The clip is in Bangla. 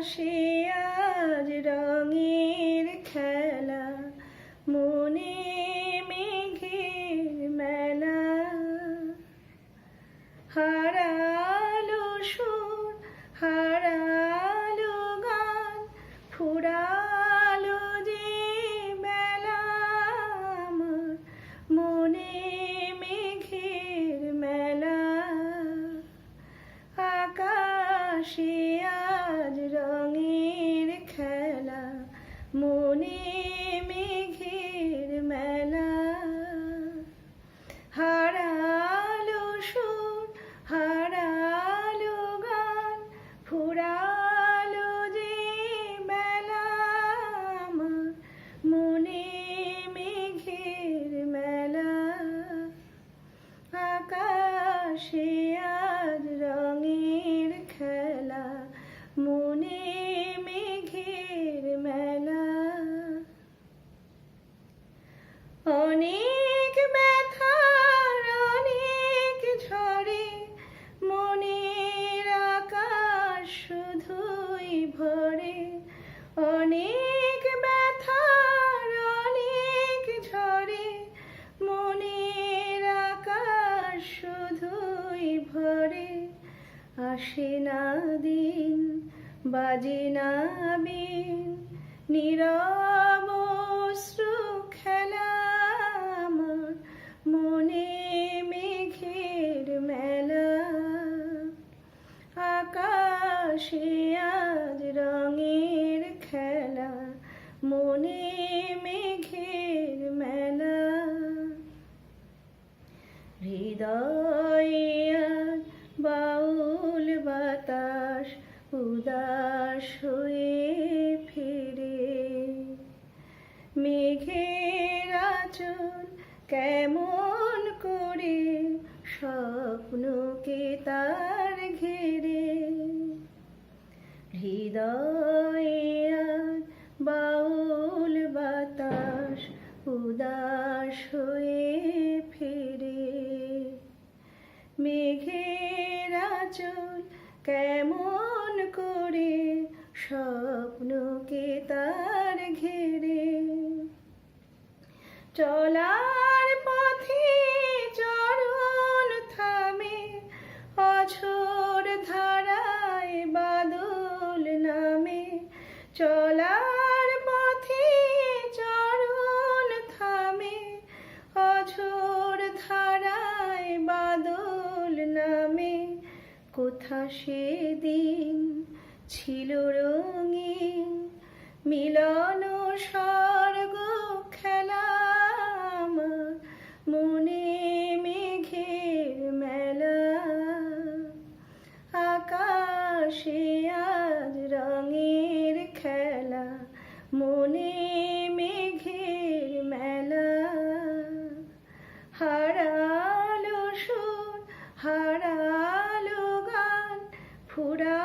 আকাশে আজ রঙের খেলা, মনে মেঘের মেলা। হারালো সুর, হারালো গান, ফুরালো যে বেলা। আমার মনে মেঘের মেলা। আকাশে আজ রঙের খেলা, মনে মেঘের মেলা। হারালো সুর, হারালো গান, ফুরালো যে বেলা। আমার মনে মেঘের মেলা। আকাশে আজ রঙের খেলা, মনে মেঘের মেলা। অনেক ব্যথার অনেক ঝড়ে মনের আকাশ শুধুই ভরে। অনেক ব্যথার অনেক ঝড়ে মনের আকাশ শুধুই ভরে। আসে না দিন, বাজে না বিন, নীরব অশ্রু খেলা। আমার মনে মেঘের মেলা। আকাশে আজ রঙের খেলা, মনে মেঘের মেলা। হৃদয়ে আজ বাউল বাতাস উদাস হয়ে ফিরে। মেঘের আঁচল কেমন করে স্বপ্নকে তার ঘেরে। হৃদয়ে আজ বাউল বাতাস উদাস হয়ে ফিরে। মেঘের আঁচল কেমন করে স্বপ্নকে তার ঘেরে। চলার পথে চরণ থামে, অঝোর ধারায় বাদল নামে। চলার পথে চরণ থামে, অঝোর ধারায় বাদল নামে। কোথা সেদিন ছিল রঙিন মিলন স্বর্গ খেলা। আমার মনে মেঘের মেলা। আকাশে আজ রঙের খেলা, মনে মেঘের মেলা। হারালো সুর, হারালো গান, ফুরা